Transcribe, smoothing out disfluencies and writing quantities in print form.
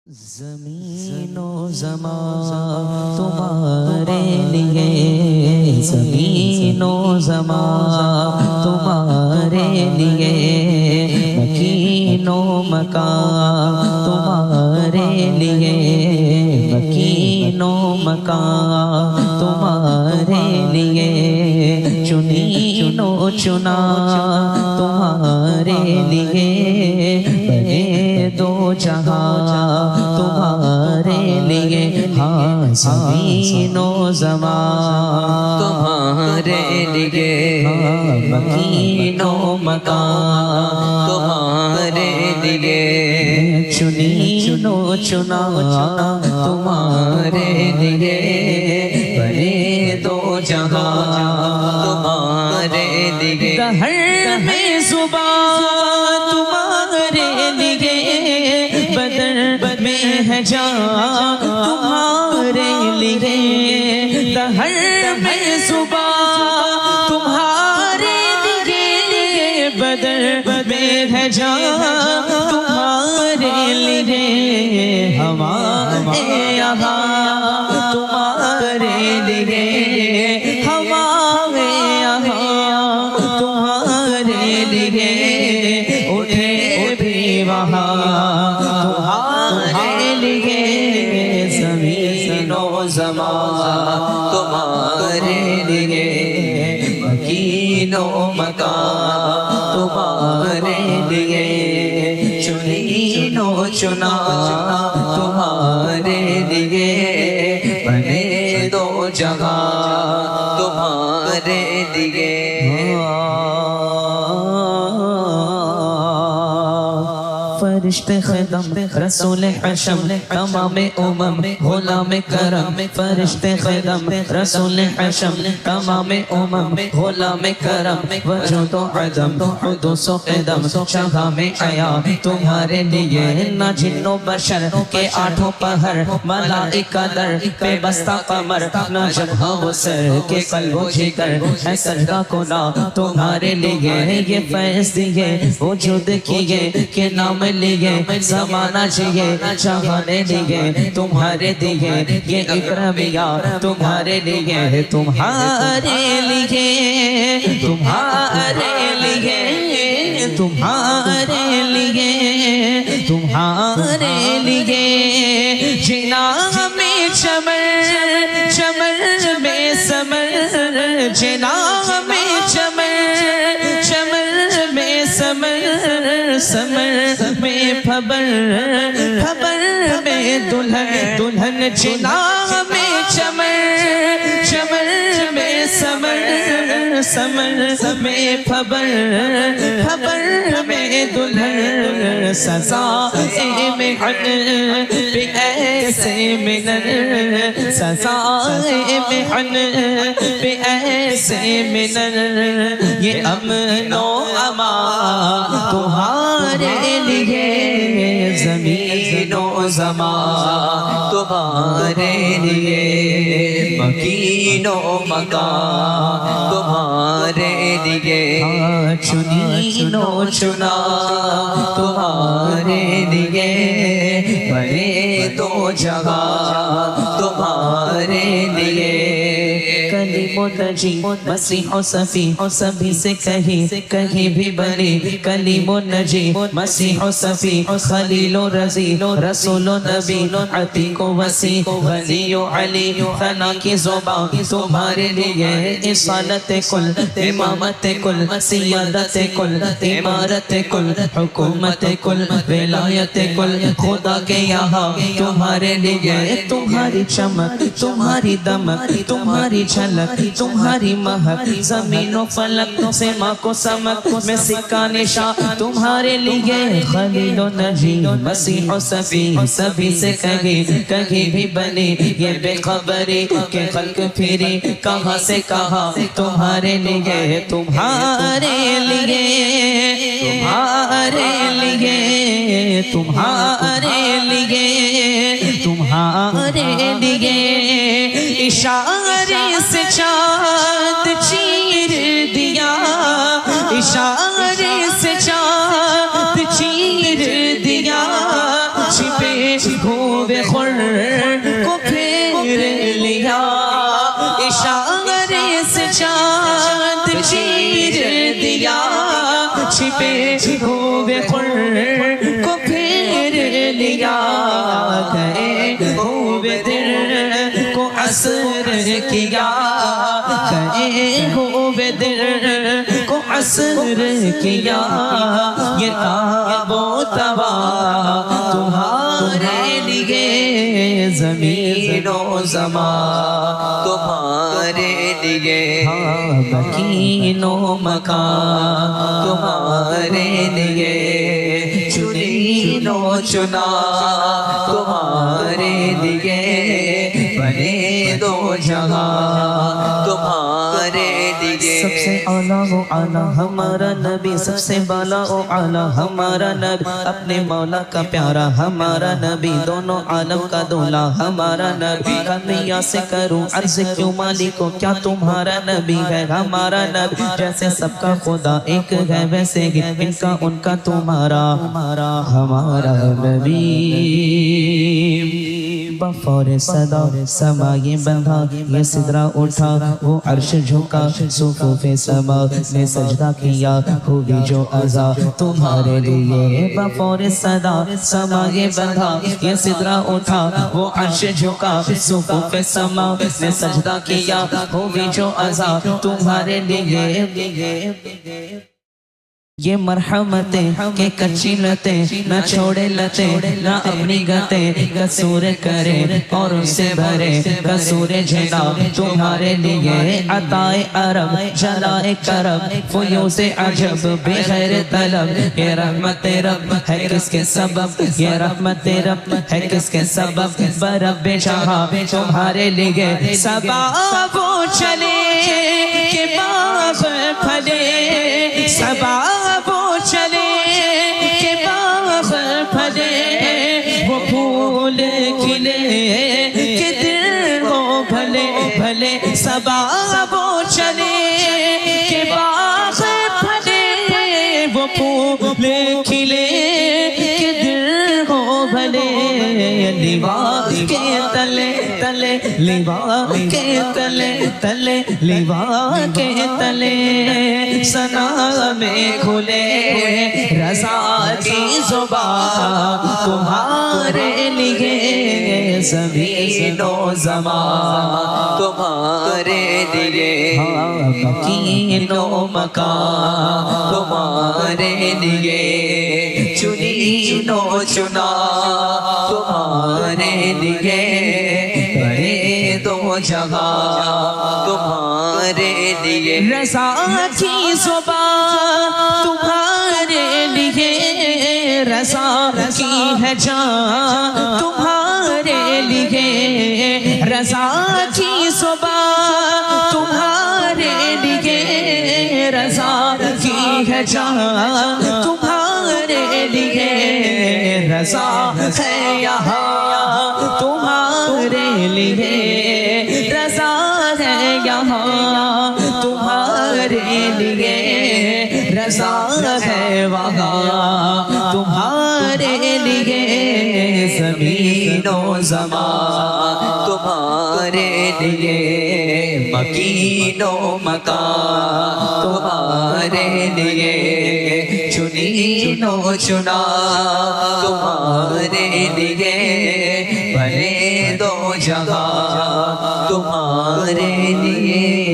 زمین و زمان تمہارے لیے، زمین و زمان تمہارے لیے، مکین و مکان تمہارے لیے، مکین و مکان تمہارے لیے، چنین و چنا تمہارے لیے، بنے دو جہاں تمہارے لیے، ہاں زمین و زمان تمہارے لیے، ہاں مکین و مکان تمہارے لیے، چنین و چنا تمہارے لیے، بنے دو جہاں تمہارے لیے، دہر میں زبان تمہارے لیے، بدر میں ہے جان تمہارے لیے، دہر میں زبان تمہارے لیے، بدر میں ہے جان تمہارے لیے، ہمارے یہاں تمہارے لیے، ہمارے یہاں تمہارے لیے، اٹھے بھی وہاں تمہارے لیے، زمین و زمان تمہارے لیے، مکین و مکان تمہارے لیے، چنین و چنا تمہارے لیے، بنے دو جگہ تمہارے لیے، فرشت خدم رسول حشم تمام امم غلام کرم، فرشت خدم رسول حشم تمام امم غلام کرم، وجود و عدم حدوث و قدم شاہ میں آیا تمہارے لیے، نہ جن و بشر کے آٹھوں پہر ملائکہ در پہ بستہ قمر، نہ جب ہو سر کے قلب و جگر ہے سجدہ کنا تمہارے لیے، یہ فیض دیے وجود کیے کہ نام لیے، زمانہ جیے چاہنے لیے تمہارے دیے، یہ اکرمیہ تمہارے لیے، تمہارے لیے، تمہارے لیے، تمہارے لیے، تمہارے لیے، جنا میں چمر چمر میں سمر، جنا میں چمر چمر میں سمر، سمر میں پھبر پھبر میں دلہن، دلہن جنا میں چمر چمر میں سمر، سمر میں پھبر پھبر میں دلہن، سزا محن بے ایسے منن، سزا محن بے ایسے منن، یہ امن و امان تمہارے لیے، زمین و زمان تمہارے لیے، مکین و مکان تمہارے لیے، چنین و چنا تمہارے لیے، بنے دو جگہ تمہارے لیے، کلیم و نجی مسیح و صفی سبھی سے کہیں بھی بنی، کلیم و نجی مسیح و صفی خلیل و رضی رسول و نبی، عتیق و وسیع ولی و علی، ثنا کی زبان تمہارے لیے، اصالت کل امامت کل سیادت کل امارت کل حکومت کل ولایت کل، خدا کے یہاں تمہارے لیے، تمہاری چمک تمہاری دمک تمہاری جھلک تمہاری مہک، زمین و فلک سے ماں کو سمک میں سکہ نشان تمہارے لیے، خلیل و نجی مسیح و صفی سبھی سے کہیں بھی بنی، یہ بے خبری کہ خلق پھری کہاں سے کہاں تمہارے لیے، تمہارے لیے، تمہارے لیے، تمہارے لیے، تمہارے لیے، اشارے سے چاند چیر دیا، اشارے سے چاند چیر دیا، چھپے ہو ہوئے خور کو پھیر لیا گئے ہوئے دل کو عصر کیا گئے ہوئے دل کو عصر کیا یہ تاب و تبا تمہارے لیے زمین و زمان تمہارے لیے مکین و مکان تمہارے لیے چنین و چنا تمہارے لیے بنے دو جہاں تمہارے لیے سب سے اعلیٰ و اعلیٰ ہمارا نبی سب سے بالا و اعلیٰ ہمارا نبی اپنے مولا کا پیارا ہمارا نبی دونوں عالم کا دولا ہمارا نبی کمیا سے کروں عرض کیوں مالکو کیا تمہارا نبی ہے ہمارا نبی جیسے سب کا خدا ایک ہے ویسے ہی ان کا ان کا تمہارا ہمارا نبی بفور صدا سمائے بندھا یہ سدرہ اٹھا وہ عرش جھکا صفوف سما نے سجدہ کیا ہوئی جو عزا تمہارے لیے بفور صدا سمائے بندھا یہ سدرہ اٹھا وہ عرش جھکا صفوف سما نے سجدہ کیا ہوئی جو عزا تمہارے لیے یہ مرحمتیں کہ کچی لتیں نہ چھوڑے لتیں نہ اپنی گتیں قصور کرے اور اسے بھرے قصور جھنا تمہارے لیے عطائے عرب جلائے کرب فیوز عجب بغیر طلب یہ رحمت رب ہے کس کے سبب یہ رحمت رب ہے کس کے سبب برب جہاں تمہارے لیے سباب چلے کہ باغ پھلے سباب چلے کہ باغ پھلے وہ پھول کھلے کہ دل ہو بھلے بھلے سباب چلے کہ باغ پھلے وہ پھول کھلے کہ دل ہو بھلے لیوا کے تلے تلے لیوا کے تلے تلے لیوا کے تلے سنا میں کھلے رضا کی زبان تمہارے لیے زمین و زمان تمہارے لیے مکین و مکان تمہارے لیے چنین و چنا تمہارے لیے بڑے دو جگہ تمہارے لیے رضا کی زبان تمہارے لیے رضا کی ہے جان تمہارے لیے رضا کی زبان تمہارے لیے رضا کی ہے جان تمہارے لیے رضا ہے یہاں تمہارے لیے رضا ہے یہاں تمہارے لیے رضا ہے وہاں تمہارے لیے زمین و زمان تمہارے لیے مکین و مکان تمہارے لیے چنین و چنا تمہارے لیے بنے دو جگہ تمہارے لیے